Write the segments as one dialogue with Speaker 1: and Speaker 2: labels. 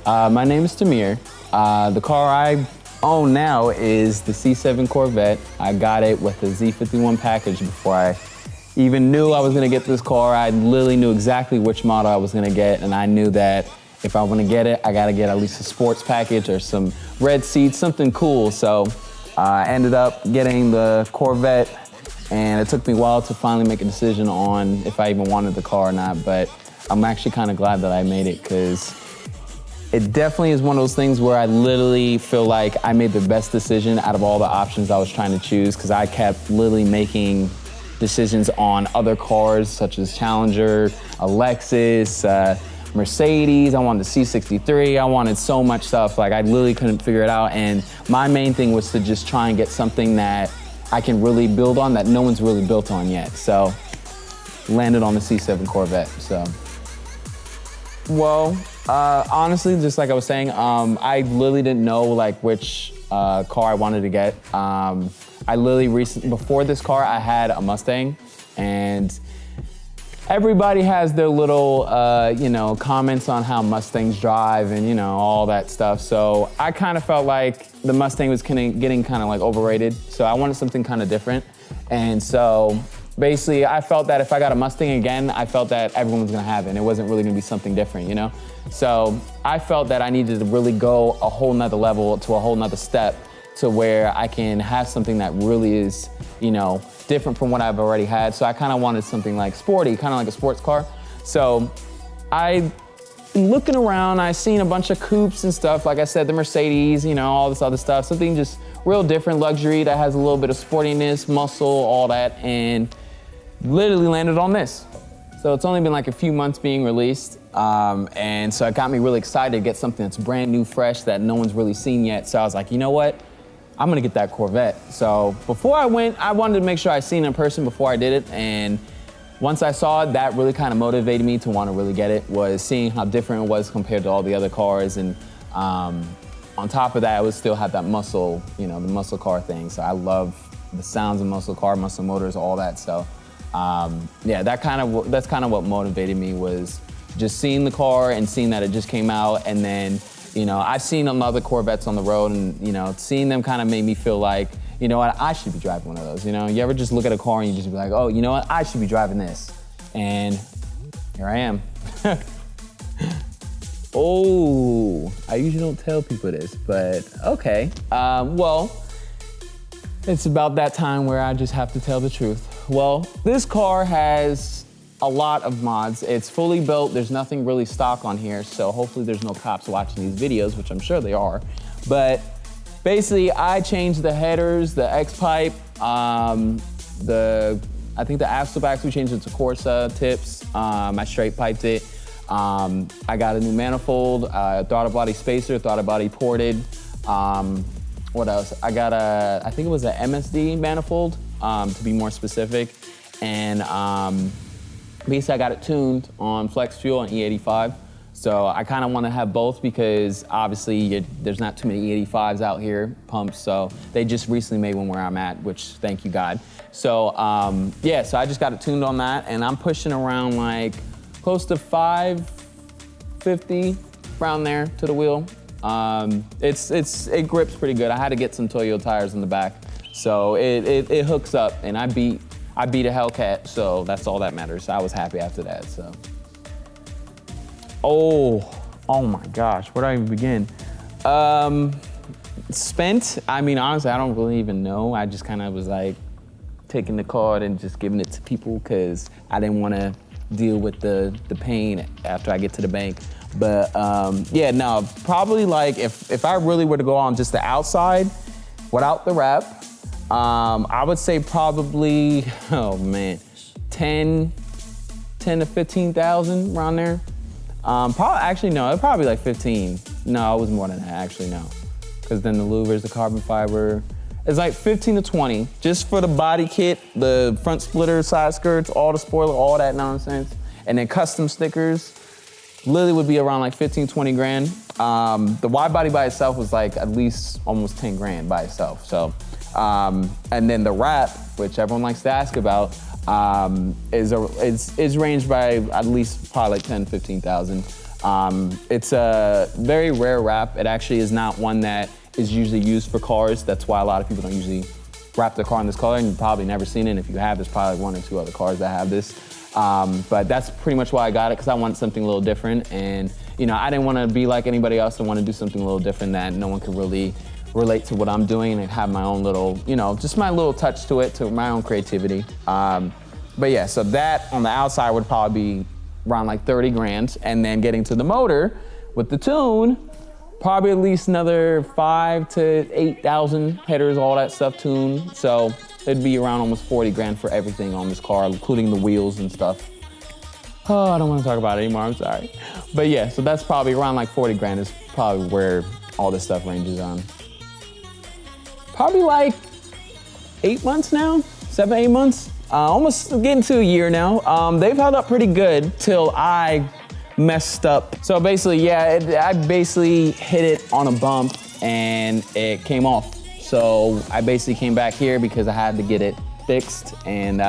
Speaker 1: My name is Tamir. The car I own now is the C7 Corvette. I got it with the Z51 package before I even knew I was gonna get this car. I literally knew exactly which model I was gonna get, and I knew that if I want to get it, I gotta get at least a sports package or some red seats, something cool. So I ended up getting the Corvette, and it took me a while to finally make a decision on if I even wanted the car or not, but I'm actually kind of glad that I made it, because it definitely is one of those things where I literally feel like I made the best decision out of all the options I was trying to choose, because I kept literally making decisions on other cars such as Challenger, a Lexus, Mercedes. I wanted the C63. I wanted so much stuff. Like, I literally couldn't figure it out. And my main thing was to just try and get something that I can really build on that no one's really built on yet. So landed on the C7 Corvette. So, well, honestly, just like I was saying, I literally didn't know like which car I wanted to get. I literally before this car, I had a Mustang, and everybody has their little, comments on how Mustangs drive and, all that stuff. So I kind of felt like the Mustang was getting kind of like overrated. So I wanted something kind of different. And so basically I felt that if I got a Mustang again, I felt that everyone was gonna have it, and it wasn't really gonna be something different, So I felt that I needed to really go a whole nother level, to a whole nother step, to where I can have something that really is, different from what I've already had. So I kind of wanted something like sporty, kind of like a sports car. So looking around, I seen a bunch of coupes and stuff. Like I said, the Mercedes, all this other stuff, something just real different, luxury that has a little bit of sportiness, muscle, all that, and literally landed on this. So it's only been like a few months being released. And so it got me really excited to get something that's brand new, fresh, that no one's really seen yet. So I was like, you know what? I'm gonna get that Corvette. So before I went, I wanted to make sure I seen it in person before I did it. And once I saw it, that really kind of motivated me to want to really get it, was seeing how different it was compared to all the other cars. And on top of that, it would still have that muscle, the muscle car thing. So I love the sounds of muscle car, muscle motors, all that. So that's kind of what motivated me, was just seeing the car and seeing that it just came out. And then, I've seen other Corvettes on the road, and, seeing them kind of made me feel like, you know what, I should be driving one of those. You ever just look at a car and you just be like, oh, you know what, I should be driving this. And here I am. Oh, I usually don't tell people this, but okay. Well, it's about that time where I just have to tell the truth. Well, this car has a lot of mods. It's fully built. There's nothing really stock on here, so hopefully there's no cops watching these videos, which I'm sure they are. But basically, I changed the headers, the X-pipe, I think the axle backs, we changed it to Corsa tips. I straight piped it. I got a new manifold, throttle body spacer, throttle body ported. What else? I got I think it was an MSD manifold, to be more specific. And basically I got it tuned on flex fuel and E85. So I kind of want to have both, because obviously there's not too many E85s out here, pumps. So they just recently made one where I'm at, which thank you God. So so I just got it tuned on that, and I'm pushing around like close to 550 around there to the wheel. It grips pretty good. I had to get some Toyo tires in the back, so it hooks up, and I beat a Hellcat, so that's all that matters. I was happy after that. So. Oh my gosh, where do I even begin? Spent, honestly, I don't really even know. I just kind of was like taking the card and just giving it to people, because I didn't want to deal with the pain after I get to the bank. But probably like if I really were to go on just the outside without the wrap, I would say probably, 10 to 15,000 around there. Probably like 15. No, it was more than that, actually, no. Because then the louvers, the carbon fiber, it's like 15 to 20, just for the body kit, the front splitter, side skirts, all the spoiler, all that nonsense. And then custom stickers, literally would be around like 15, 20 grand. The wide body by itself was like at least almost 10 grand by itself. So, and then the wrap, which everyone likes to ask about, is ranged by at least probably like 10, 15,000. It's a very rare wrap. It actually is not one that is usually used for cars. That's why a lot of people don't usually wrap their car in this color, and you've probably never seen it. And if you have, there's probably 1 or 2 other cars that have this. But that's pretty much why I got it, because I wanted something a little different. And you know, I didn't want to be like anybody else. I want to do something a little different that no one could really relate to what I'm doing, and have my own little, you know, just my little touch to it, to my own creativity. But yeah, so that on the outside would probably be around like 30 grand. And then getting to the motor with the tune, probably at least another 5,000 to 8,000 headers, all that stuff tuned. So it'd be around almost 40 grand for everything on this car, including the wheels and stuff. Oh, I don't want to talk about it anymore, I'm sorry. But yeah, so that's probably around like 40 grand is probably where all this stuff ranges on. Probably like 8 months now, 7, 8 months. Almost getting to a year now. They've held up pretty good till I messed up. So basically, yeah, I basically hit it on a bump and it came off. So I basically came back here because I had to get it fixed, and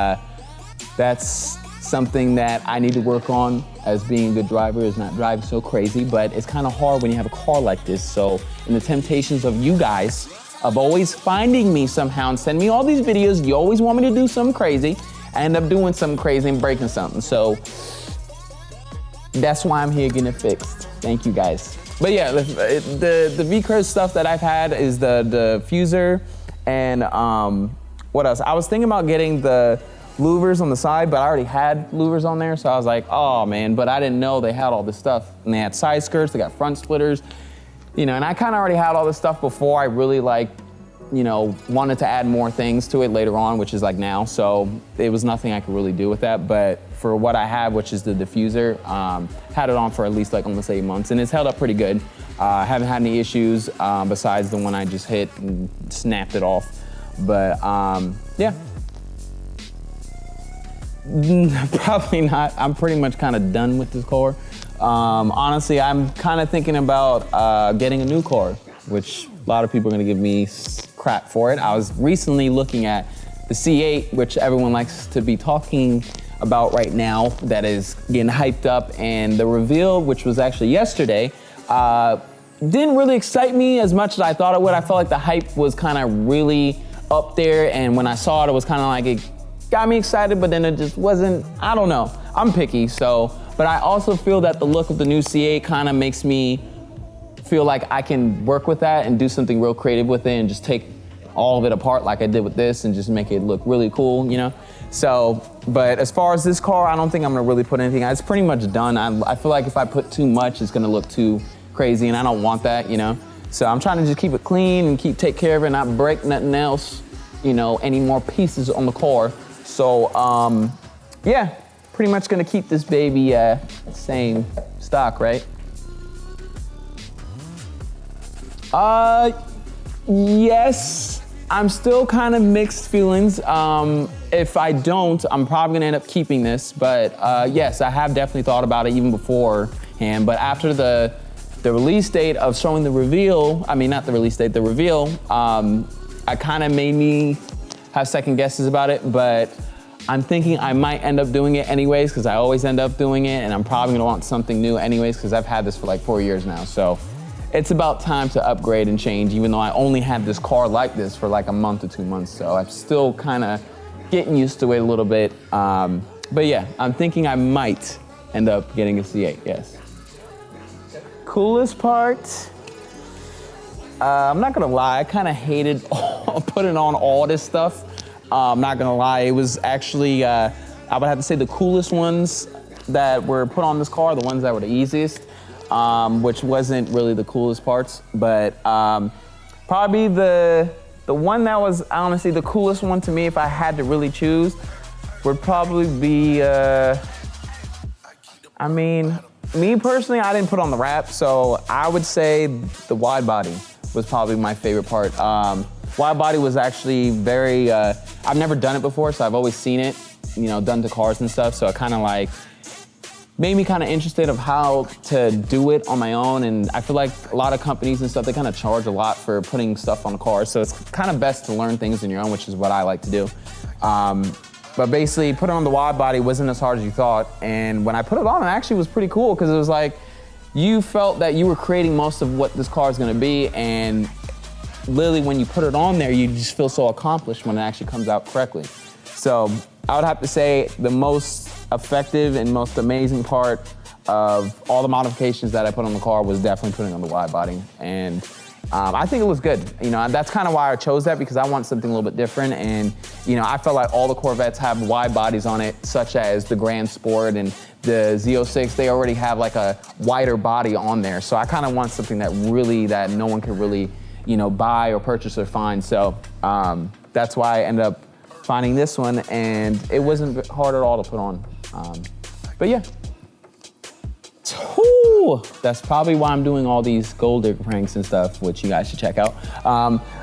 Speaker 1: that's something that I need to work on as being a good driver, is not driving so crazy, but it's kind of hard when you have a car like this. So in the temptations of you guys of always finding me somehow and sending me all these videos, you always want me to do something crazy, I end up doing something crazy and breaking something. So that's why I'm here getting it fixed. Thank you guys. But yeah, the Vicrez stuff that I've had is the diffuser and what else? I was thinking about getting the louvers on the side, but I already had louvers on there, so I was like, oh man, but I didn't know they had all this stuff. And they had side skirts, they got front splitters, you know, and I kind of already had all this stuff before I really wanted to add more things to it later on, which is like now. So it was nothing I could really do with that. But for what I have, which is the diffuser, had it on for at least like almost 8 months, and it's held up pretty good. Haven't had any issues besides the one I just hit and snapped it off. But yeah. Probably not. I'm pretty much kind of done with this car. Honestly, I'm kind of thinking about getting a new car, which a lot of people are gonna give me crap for it. I was recently looking at the C8, which everyone likes to be talking about right now, that is getting hyped up, and the reveal, which was actually yesterday, didn't really excite me as much as I thought it would. I felt like the hype was kind of really up there, and when I saw it, it was kind of like, it got me excited, but then it just wasn't, I don't know. I'm picky, so, but I also feel that the look of the new C8 kind of makes me feel like I can work with that and do something real creative with it and just take all of it apart like I did with this and just make it look really cool, you know? So, but as far as this car, I don't think I'm gonna really put anything, it's pretty much done. I feel like if I put too much, it's gonna look too crazy, and I don't want that, you know? So I'm trying to just keep it clean and take care of it, not break nothing else, you know, any more pieces on the car. So, yeah, pretty much gonna keep this baby same stock, right? Yes, I'm still kind of mixed feelings. If I don't, I'm probably gonna end up keeping this, but yes, I have definitely thought about it even beforehand, but after the release date of showing the reveal, I mean, not the release date, the reveal, I kind of made me have second guesses about it, but I'm thinking I might end up doing it anyways, because I always end up doing it, and I'm probably gonna want something new anyways, because I've had this for like 4 years now. So it's about time to upgrade and change, even though I only had this car like this for like a month or 2 months. So I'm still kind of getting used to it a little bit. But yeah, I'm thinking I might end up getting a C8, yes. Coolest part, I'm not gonna lie, I kind of hated putting on all this stuff. I'm not gonna lie, it was actually, I would have to say the coolest ones that were put on this car, the ones that were the easiest, which wasn't really the coolest parts, but probably the one that was honestly the coolest one to me, if I had to really choose, would probably be, I mean, me personally, I didn't put on the wrap, so I would say the wide body was probably my favorite part. Wide body was actually very, I've never done it before, so I've always seen it, you know, done to cars and stuff, so it kind of like made me kind of interested of how to do it on my own. And I feel like a lot of companies and stuff, they kind of charge a lot for putting stuff on cars, so it's kind of best to learn things on your own, which is what I like to do. But basically, putting on the wide body wasn't as hard as you thought, and when I put it on, it actually was pretty cool, because it was like, you felt that you were creating most of what this car is gonna be, and literally when you put it on there, you just feel so accomplished when it actually comes out correctly. So I would have to say the most effective and most amazing part of all the modifications that I put on the car was definitely putting on the wide body. And I think it was good. You know, that's kind of why I chose that, because I want something a little bit different. And, you know, I felt like all the Corvettes have wide bodies on it, such as the Grand Sport and the Z06. They already have like a wider body on there. So I kind of want something that no one could really, you know, buy or purchase or find. So that's why I ended up finding this one, and it wasn't hard at all to put on. But yeah. Ooh, that's probably why I'm doing all these gold digger pranks and stuff, which you guys should check out.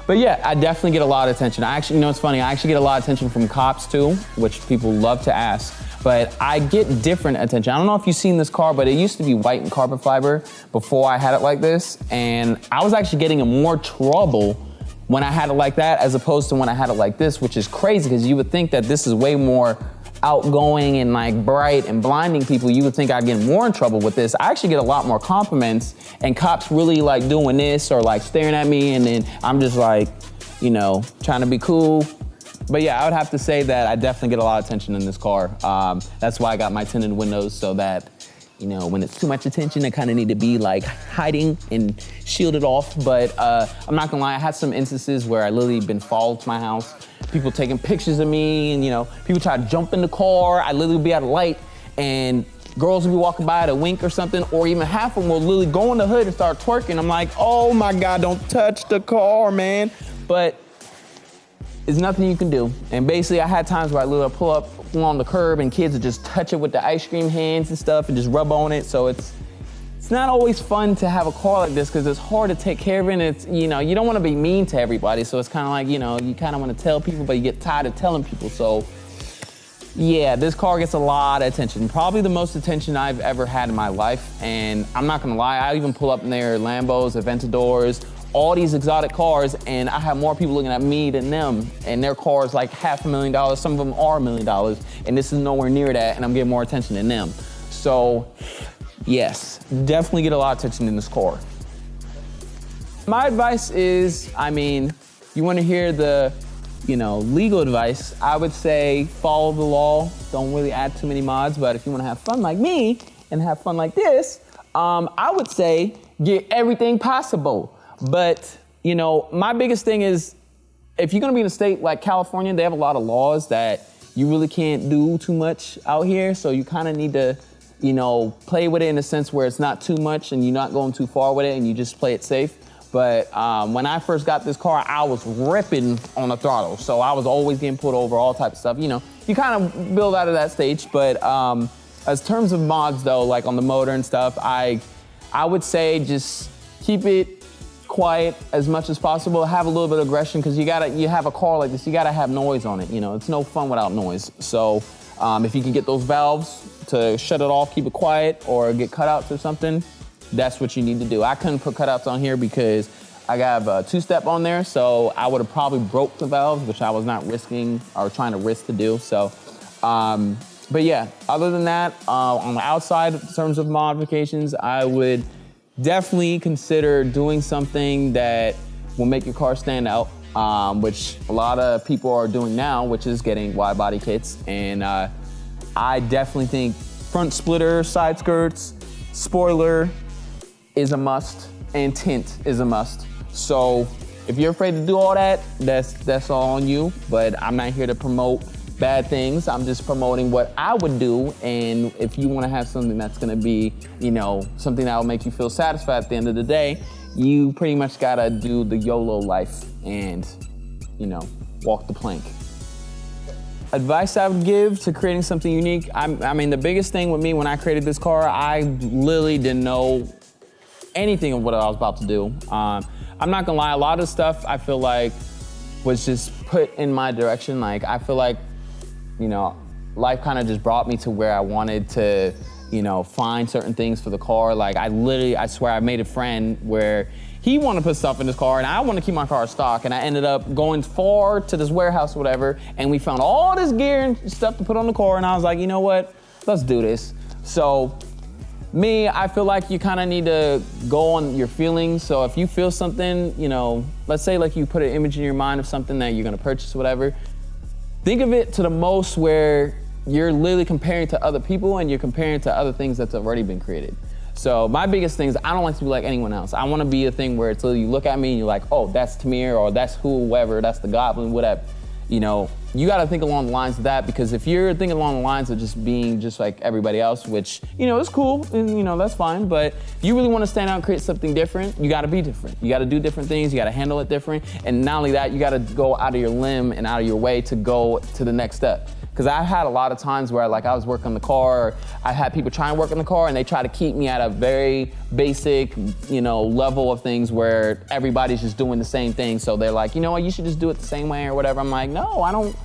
Speaker 1: But yeah, I definitely get a lot of attention. You know, it's funny, I actually get a lot of attention from cops too, which people love to ask, but I get different attention. I don't know if you've seen this car, but it used to be white and carbon fiber before I had it like this, and I was actually getting in more trouble when I had it like that as opposed to when I had it like this, which is crazy, because you would think that this is way more outgoing and like bright and blinding people. You would think I'd get more in trouble with this. I actually get a lot more compliments, and cops really like doing this or like staring at me, and then I'm just like, you know, trying to be cool. But yeah, I would have to say that I definitely get a lot of attention in this car. That's why I got my tinted windows, so that, you know, when it's too much attention, I kind of need to be like hiding and shielded off. But I'm not gonna lie, I had some instances where I literally been followed to my house, people taking pictures of me, and you know, people try to jump in the car. I literally would be at a light, and girls would be walking by at a wink or something, or even half of them will literally go in the hood and start twerking. I'm like, oh my God, don't touch the car, man. But it's nothing you can do. And basically, I had times where I literally pull up on the curb and kids would just touch it with the ice cream hands and stuff and just rub on it. So it's not always fun to have a car like this, because it's hard to take care of it. And it's, you know, you don't want to be mean to everybody. So it's kind of like, you know, you kind of want to tell people, but you get tired of telling people. So yeah, this car gets a lot of attention. Probably the most attention I've ever had in my life. And I'm not gonna lie, I even pull up in their Lambos, Aventadors, all these exotic cars, and I have more people looking at me than them, and their cars like $500,000, some of them are $1 million, and this is nowhere near that, and I'm getting more attention than them. So yes, definitely get a lot of attention in this car. My advice is, I mean, you wanna hear the, you know, legal advice, I would say follow the law, don't really add too many mods, but if you wanna have fun like me and have fun like this, I would say get everything possible. But, you know, my biggest thing is, if you're gonna be in a state like California, they have a lot of laws that you really can't do too much out here. So you kind of need to, you know, play with it in a sense where it's not too much and you're not going too far with it and you just play it safe. But when I first got this car, I was ripping on the throttle. So I was always getting pulled over, all types of stuff. You know, you kind of build out of that stage. But as terms of mods though, like on the motor and stuff, I would say just keep it quiet as much as possible. Have a little bit of aggression, because you have a car like this, you gotta have noise on it. You know, it's no fun without noise. So if you can get those valves to shut it off, keep it quiet, or get cutouts or something, that's what you need to do. I couldn't put cutouts on here because I got a two-step on there, so I would have probably broke the valves, which I was not risking or trying to risk to do. So, but yeah, other than that, on the outside, in terms of modifications, I would definitely consider doing something that will make your car stand out, which a lot of people are doing now, which is getting wide body kits. And I definitely think front splitter, side skirts, spoiler is a must, and tint is a must. So if you're afraid to do all that, that's all on you. But I'm not here to promote bad things. I'm just promoting what I would do. And if you want to have something that's going to be, you know, something that will make you feel satisfied at the end of the day, you pretty much got to do the YOLO life and, you know, walk the plank. Advice I would give to creating something unique, I mean, the biggest thing with me when I created this car, I literally didn't know anything of what I was about to do. I'm not gonna lie, a lot of stuff I feel like was just put in my direction. Like, I feel like, you know, life kind of just brought me to where I wanted to, you know, find certain things for the car. Like, I swear I made a friend where he wanted to put stuff in his car and I want to keep my car stock, and I ended up going far to this warehouse or whatever, and we found all this gear and stuff to put on the car, and I was like, you know what, let's do this. So Me, I feel like you kind of need to go on your feelings. So if you feel something, you know, let's say like you put an image in your mind of something that you're gonna purchase or whatever, think of it to the most where you're literally comparing to other people and you're comparing to other things that's already been created. So my biggest thing is I don't like to be like anyone else. I wanna be a thing where it's literally you look at me and you're like, oh, that's Tamir, or that's whoever, that's the Goblin, whatever. You know, you gotta think along the lines of that, because if you're thinking along the lines of just being just like everybody else, which, you know, is cool, and you know, that's fine, but if you really wanna stand out and create something different, you gotta be different. You gotta do different things, you gotta handle it different, and not only that, you gotta go out of your limb and out of your way to go to the next step. Because I've had a lot of times where like I was working on the car, or I had people try and work on the car and they try to keep me at a very basic, you know, level of things where everybody's just doing the same thing. So they're like, you know what, you should just do it the same way or whatever. I'm like, no, I don't,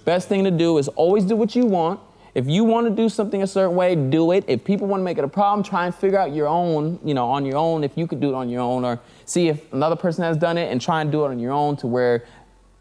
Speaker 1: Best thing to do is always do what you want. If you want to do something a certain way, do it. If people want to make it a problem, try and figure out your own, you know, on your own, if you could do it on your own, or see if another person has done it and try and do it on your own, to where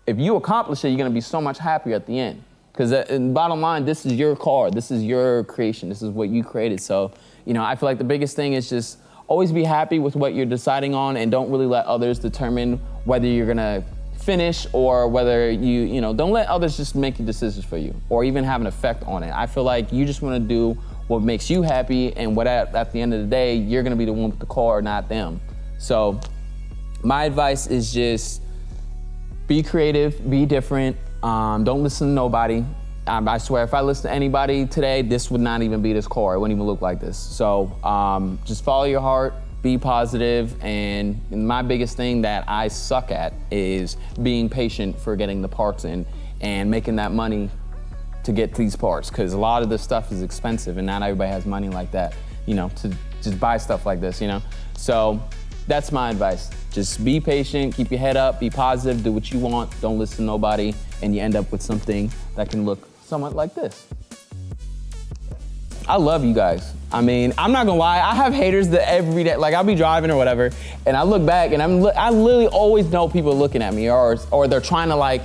Speaker 1: if you accomplish it, you're gonna be so much happier at the end. Because bottom line, this is your car, this is your creation, this is what you created. So, you know, I feel like the biggest thing is just always be happy with what you're deciding on, and don't really let others determine whether you're gonna finish or whether you know, don't let others just make your decisions for you or even have an effect on it. I feel like you just wanna do what makes you happy, and what at the end of the day, you're gonna be the one with the car, not them. So my advice is just be creative, be different, don't listen to nobody. I swear, if I listen to anybody today, this would not even be this car. It wouldn't even look like this. So just follow your heart, be positive, and my biggest thing that I suck at is being patient for getting the parts in and making that money to get these parts, because a lot of this stuff is expensive and not everybody has money like that, you know, to just buy stuff like this, you know? So that's my advice. Just be patient, keep your head up, be positive, do what you want, don't listen to nobody, and you end up with something that can look somewhat like this. I love you guys. I mean, I'm not gonna lie, I have haters that every day, like I'll be driving or whatever, and I look back and I literally always know people looking at me, or they're trying to like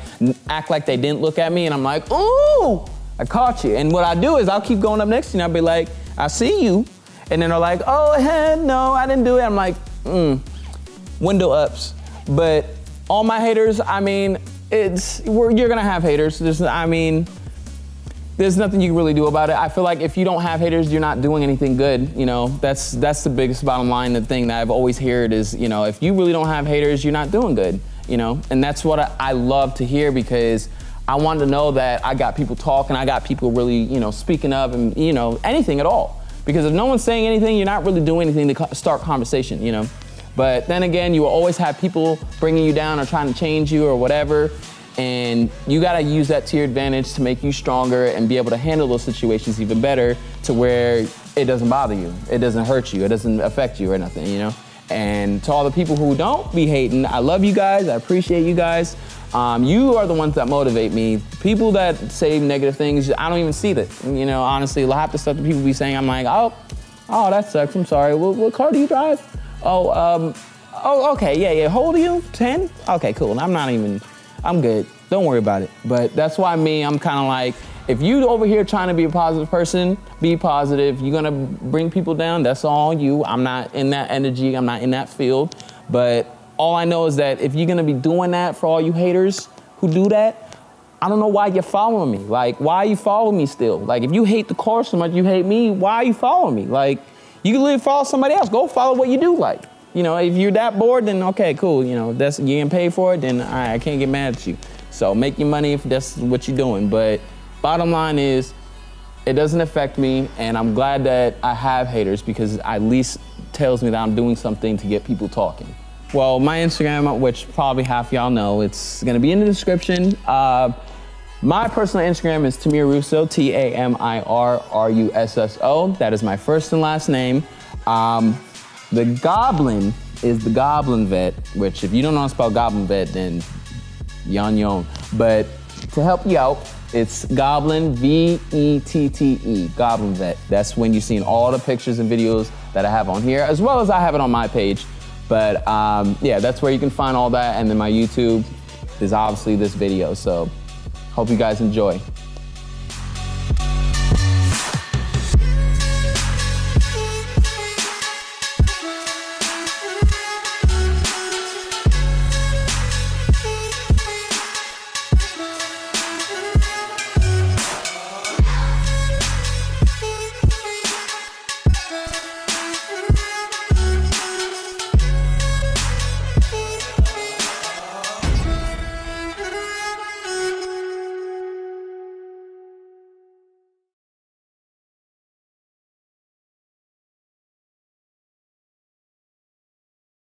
Speaker 1: act like they didn't look at me, and I'm like, ooh, I caught you. And what I do is I'll keep going up next to you and I'll be like, I see you. And then they're like, oh, heck no, I didn't do it. I'm like, window ups. But all my haters, I mean, you're gonna have haters. There's nothing you can really do about it. I feel like if you don't have haters, you're not doing anything good. You know, that's the biggest bottom line. The thing that I've always heard is, you know, if you really don't have haters, you're not doing good, you know? And that's what I love to hear, because I want to know that I got people talking, I got people really, you know, speaking up, and, you know, anything at all. Because if no one's saying anything, you're not really doing anything to start conversation, you know? But then again, you will always have people bringing you down or trying to change you or whatever. And you gotta use that to your advantage to make you stronger and be able to handle those situations even better, to where it doesn't bother you, it doesn't hurt you, it doesn't affect you or nothing, you know? And to all the people who don't be hating, I love you guys, I appreciate you guys. You are the ones that motivate me. People that say negative things, I don't even see that. You know, honestly, half the stuff that people be saying, I'm like, oh, that sucks, I'm sorry. What car do you drive? Oh, okay, yeah, how old are you, 10? Okay, cool, I'm good, don't worry about it. But that's why I'm kind of like, if you over here trying to be a positive person, be positive. You're gonna bring people down, that's all you. I'm not in that energy, I'm not in that field. But all I know is that if you're gonna be doing that, for all you haters who do that, I don't know why you're following me. Like, why are you following me still? Like, if you hate the car so much, you hate me, why are you following me? Like, you can literally follow somebody else, go follow what you do like. You know, if you're that bored, then okay, cool. You know, you getting paid for it, then all right, I can't get mad at you. So make your money if that's what you're doing. But bottom line is, it doesn't affect me, and I'm glad that I have haters, because at least tells me that I'm doing something to get people talking. Well, my Instagram, which probably half y'all know, it's gonna be in the description. My personal Instagram is Tamir Russo, TAMIRRUSSO. That is my first and last name. The Goblin is the Goblin Vette, which if you don't know how to spell Goblin Vette, then you're on your own. But to help you out, it's Goblin, V-E-T-T-E, Goblin Vette. That's when you've seen all the pictures and videos that I have on here, as well as I have it on my page. But yeah, that's where you can find all that. And then my YouTube is obviously this video. So hope you guys enjoy.